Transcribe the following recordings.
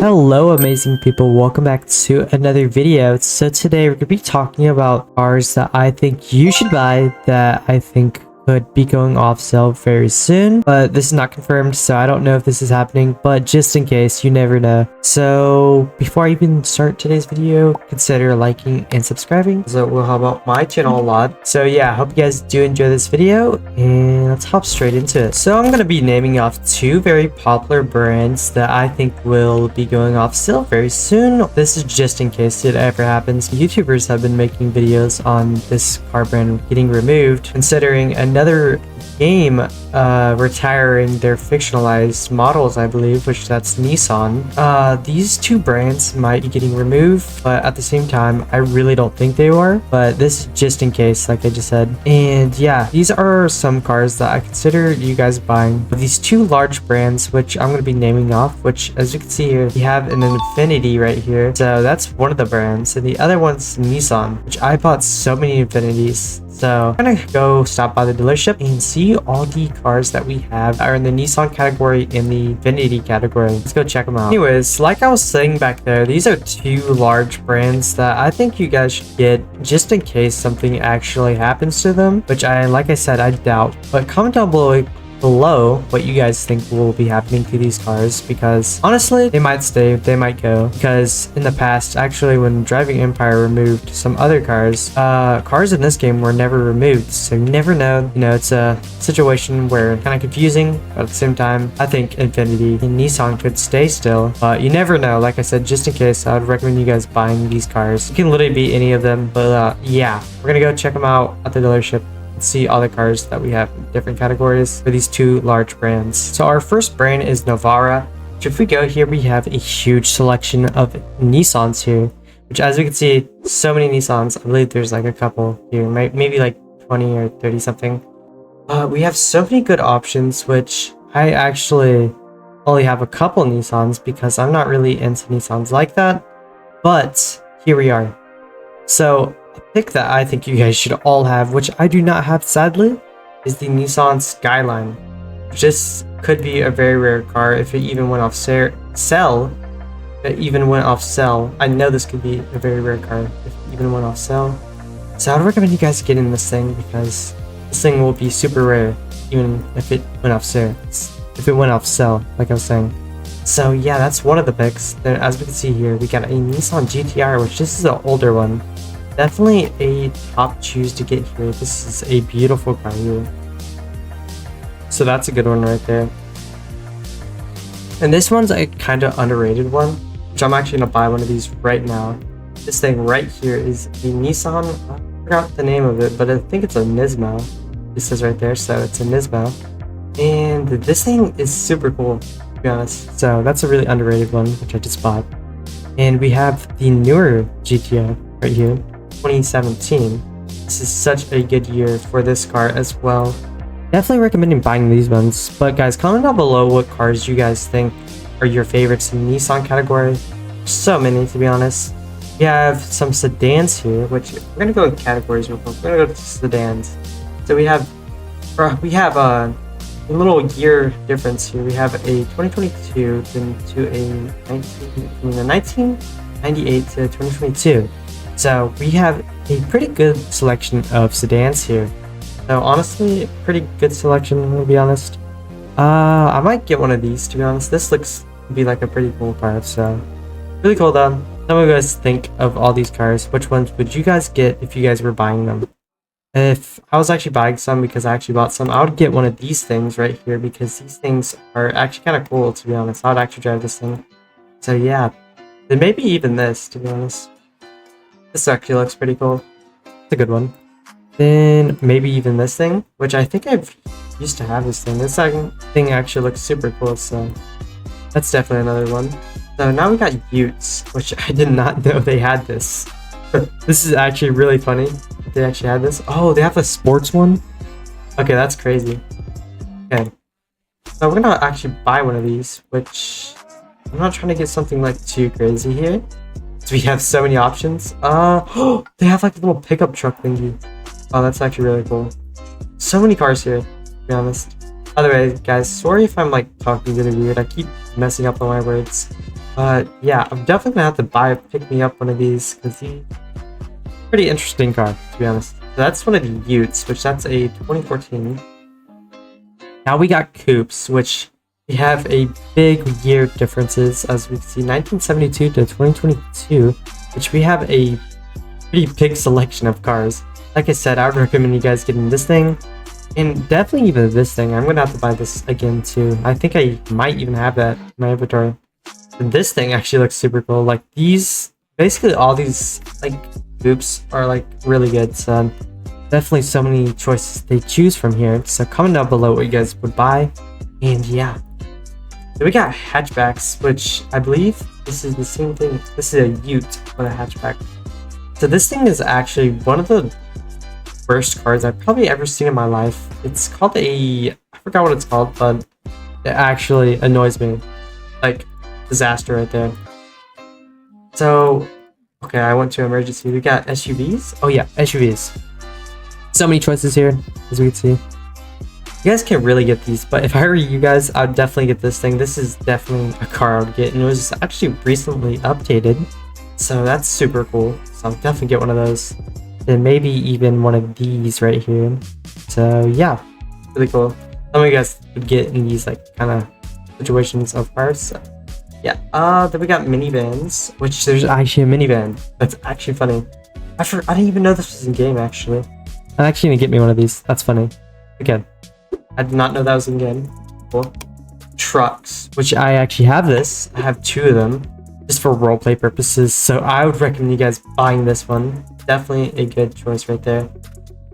Hello amazing people, welcome back to another video. So today we're going to be talking about cars that I think you should buy that I think could be going off sale very soon, but this is not confirmed, so I don't know if this is happening, but just in case, you never know. So before I even start today's video, consider liking and subscribing, so it will help out my channel a lot. So yeah, I hope you guys do enjoy this video, and let's hop straight into it. So I'm going to be naming off two very popular brands that I think will be going off sale very soon. This is just in case it ever happens. YouTubers have been making videos on this car brand getting removed, considering another game retiring their fictionalized models, I believe, which that's Nissan. These two brands might be getting removed, but at the same time, I really don't think they are. But this is just in case, like I just said. And yeah, these are some cars that I consider you guys buying. These two large brands, which I'm going to be naming off, which as you can see here, we have an Infiniti right here. So that's one of the brands. And the other one's Nissan, which I bought so many Infinitis. So I'm gonna go stop by the dealership and see all the cars that we have are in the Nissan category and the Infiniti category. Let's go check them out. Anyways, like I was saying back there, these are two large brands that I think you guys should get just in case something actually happens to them, which like I said, I doubt. But comment down below what you guys think will be happening to these cars, because honestly they might stay, they might go, because in the past, actually, when Driving Empire removed some other cars in this game were never removed, so you never know. You know, it's a situation where kind of confusing, but at the same time I think Infiniti and Nissan could stay still, but you never know. Like I said, just in case, I would recommend you guys buying these cars. You can literally be any of them, but yeah, we're gonna go check them out at the dealership, see all the cars that we have in different categories for these two large brands. So our first brand is Navara, which if we go here, we have a huge selection of Nissans here, which as you can see, so many Nissans. I believe there's like a couple here, maybe like 20 or 30 something. We have so many good options, which I actually only have a couple Nissans because I'm not really into Nissans like that, but here we are. So a pick that I think you guys should all have, which I do not have sadly, is the Nissan Skyline. This could be a very rare car if it even went off sale. It even went off sale. I know this could be a very rare car if it even went off sale. So I'd recommend you guys getting this thing, because this thing will be super rare even if it went off sale. If it went off sale, like I was saying. So yeah, that's one of the picks. Then as we can see here, we got a Nissan GTR, which this is an older one. Definitely a top choose to get here. This is a beautiful car here. So that's a good one right there. And this one's a kind of underrated one, which I'm actually gonna buy one of these right now. This thing right here is a Nissan, I forgot the name of it, but I think it's a Nismo. It says right there, so it's a Nismo. And this thing is super cool, to be honest. So that's a really underrated one, which I just bought. And we have the newer GTO right here, 2017. This is such a good year for this car as well. Definitely recommending buying these ones. But guys, comment down below what cars you guys think are your favorites in the Nissan category. So many, to be honest. We have some sedans here, which we're gonna go with categories real quick. We're gonna go to sedans. So we have a little year difference here. We have a 2022 to a 1998 to 2022. So we have a pretty good selection of sedans here. So honestly, pretty good selection, to be honest. I might get one of these, to be honest. This looks to be like a pretty cool car, so really cool though. Tell me what you guys think of all these cars. Which ones would you guys get if you guys were buying them? If I was actually buying some, because I actually bought some, I would get one of these things right here, because these things are actually kind of cool, to be honest. I would actually drive this thing. So yeah, then maybe even this, to be honest. This actually looks pretty cool. It's a good one. Then maybe even this thing, which I think I've used to have this thing. This thing actually looks super cool, so that's definitely another one. So now we got Utes, which I did not know they had this. This is actually really funny that they actually had this. Oh, they have a sports one? Okay, that's crazy. Okay. So we're gonna actually buy one of these, which I'm not trying to get something like too crazy here. So we have so many options. They have like a little pickup truck thingy. Oh, that's actually really cool. So many cars here, to be honest. By the way, guys, sorry if I'm like talking really weird. I keep messing up on my words. But yeah, I'm definitely gonna have to pick me up one of these because he's pretty interesting car, to be honest. So that's one of the Utes, which that's a 2014. Now we got coupes, which we have a big year differences, as we can see 1972 to 2022, which we have a pretty big selection of cars. Like I said, I would recommend you guys getting this thing, and definitely even this thing. I'm gonna have to buy this again too. I think I might even have that in my inventory. And this thing actually looks super cool. Like these, basically all these like coupes are like really good. So definitely so many choices they choose from here. So comment down below what you guys would buy. And yeah, then we got hatchbacks, which I believe this is the same thing. This is a Ute, but a hatchback. So this thing is actually one of the worst cars I've probably ever seen in my life. It's called I forgot what it's called, but it actually annoys me. Like, disaster right there. So, okay, I went to emergency. We got SUVs. Oh yeah, SUVs. So many choices here, as we can see. You guys can really get these, but if I were you guys, I'd definitely get this thing. This is definitely a car I would get, and it was actually recently updated. So that's super cool. So I'll definitely get one of those. And maybe even one of these right here. So yeah, really cool. Some of you guys would get in these like kind of situations of cars. So, yeah, then we got minivans, which there's actually a minivan. That's actually funny. I didn't even know this was in game actually. I'm actually gonna get me one of these. That's funny. Again, I did not know that was in game. Cool. Trucks, which I actually have this. I have 2 of them. Just for roleplay purposes, so I would recommend you guys buying this one. Definitely a good choice right there.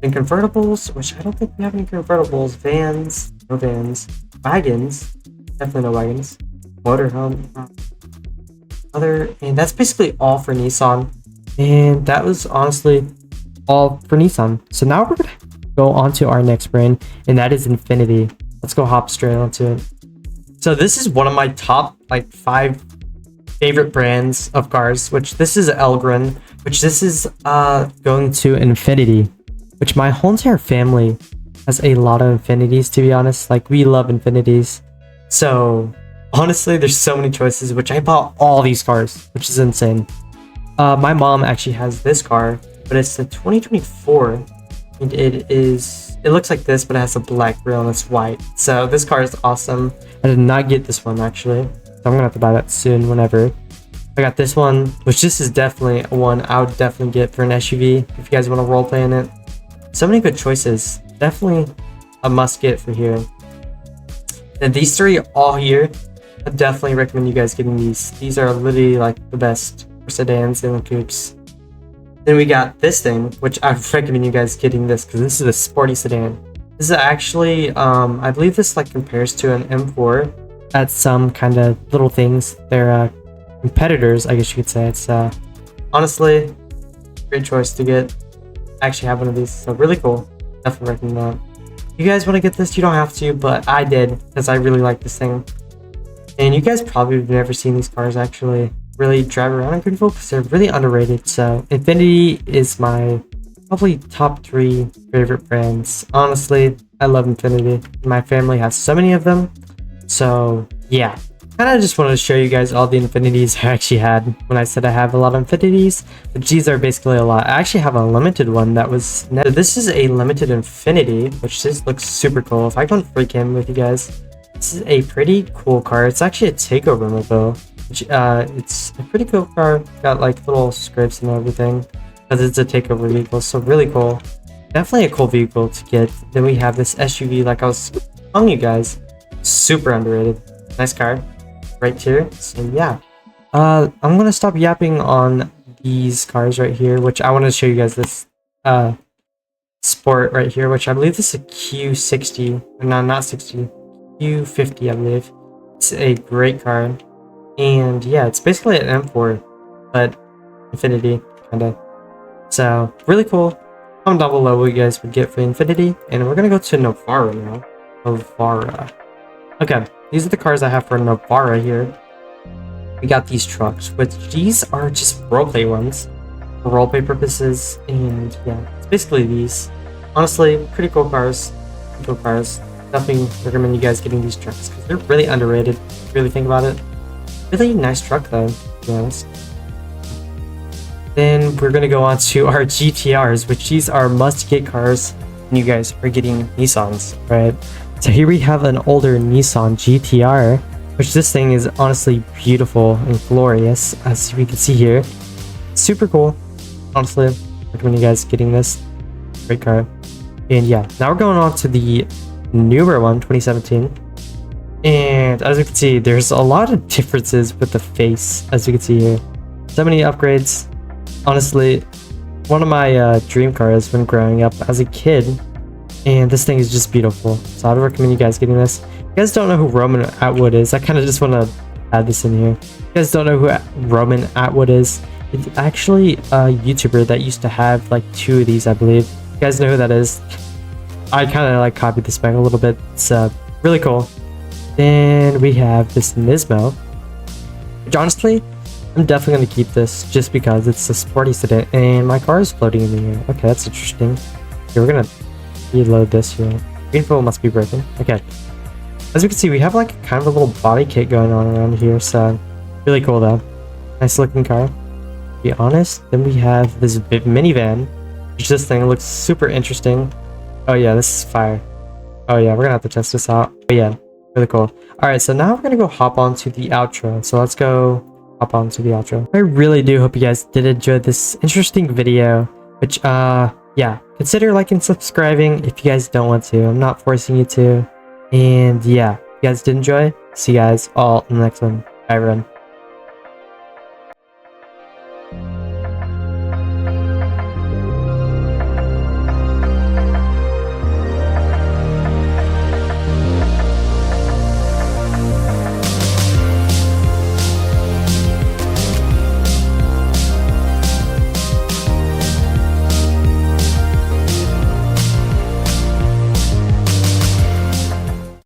And convertibles, which I don't think we have any convertibles. Vans, no vans. Wagons, definitely no wagons. Motorhome, and that's basically all for Nissan. And that was honestly all for Nissan. So now we're gonna go on to our next brand, and that is Infinity. Let's go hop straight onto it. So this is one of my top like 5 favorite brands of cars, which this is Elgren, which this is going to Infinity, which my whole entire family has a lot of Infinities, to be honest. Like, we love Infinities. So honestly, there's so many choices, which I bought all these cars, which is insane. My mom actually has this car, but it's a 2024, and it looks like this, but it has a black grille and it's white. So this car is awesome. I did not get this one actually. I'm gonna have to buy that soon whenever. I got this one, which this is definitely one I would definitely get for an SUV if you guys want to roleplay in it. So many good choices. Definitely a must get for here. And these 3 all here, I definitely recommend you guys getting these. These are literally like the best for sedans and the coupes. Then we got this thing, which I recommend you guys getting this because this is a sporty sedan. This is actually, I believe this like compares to an M4. At some kind of little things. They're competitors, I guess you could say. It's honestly great choice to get. I actually have one of these, so really cool. Definitely recommend that. If you guys want to get this, you don't have to, but I did because I really like this thing. And you guys probably have never seen these cars actually really drive around in Greenville because they're really underrated. So Infinity is my probably top 3 favorite brands. Honestly, I love Infinity. My family has so many of them. So yeah, kind of just wanted to show you guys all the Infinities I actually had when I said I have a lot of Infinities, but these are basically a lot. I actually have a limited one that was, this is a limited Infinity, which just looks super cool. If I don't freak in with you guys, this is a pretty cool car. It's actually a takeover mobile, which it's a pretty cool car. Got like little scripts and everything because it's a takeover vehicle, so really cool. Definitely a cool vehicle to get. Then we have this SUV, like I was telling you guys. Super underrated. Nice car right here. So yeah, I'm gonna stop yapping on these cars right here, which I want to show you guys this sport right here, which I believe this is a Q60. No, not 60, Q50 I believe. It's a great car, and yeah, it's basically an M4 but Infinity kinda. So really cool. Comment down below what you guys would get for Infinity, and we're gonna go to Novara now. Novara. Okay, these are the cars I have for Novara here. We got these trucks, which these are just roleplay ones for roleplay purposes, and yeah, it's basically these. Honestly, pretty cool cars. Definitely recommend you guys getting these trucks because they're really underrated if you really think about it. Really nice truck though, to be honest. Then we're gonna go on to our GTRs, which these are must-get cars, and you guys are getting Nissans, right? So here we have an older Nissan GTR, which this thing is honestly beautiful and glorious, as we can see here. Super cool. Honestly, recommend you guys getting this. Great car. And yeah, now we're going on to the newer one, 2017. And as you can see, there's a lot of differences with the face, as you can see here. So many upgrades. Honestly, one of my dream cars when growing up as a kid, and this thing is just beautiful. So I'd recommend you guys getting this. If you guys don't know who Roman Atwood is, I kind of just want to add this in here. If you guys don't know who Roman Atwood is, it's actually a YouTuber that used to have like 2 of these, I believe. You guys know who that is? I kind of like copied this back a little bit. It's really cool. Then we have this Nismo, which honestly, I'm definitely going to keep this just because it's a sporty sedan and my car is floating in the air. Okay, that's interesting. Okay, we're going to reload this here. Greenville must be broken. Okay. As we can see, we have like kind of a little body kit going on around here, so really cool though. Nice looking car. To be honest, then we have this minivan, which this thing looks super interesting. Oh yeah, this is fire. Oh yeah, we're going to have to test this out. But yeah, really cool. Alright, so now we're going to go hop on to the outro. So let's go hop on to the outro. I really do hope you guys did enjoy this interesting video, which yeah, consider liking and subscribing if you guys don't want to. I'm not forcing you to. And yeah, if you guys did enjoy, see you guys all in the next one. Bye everyone.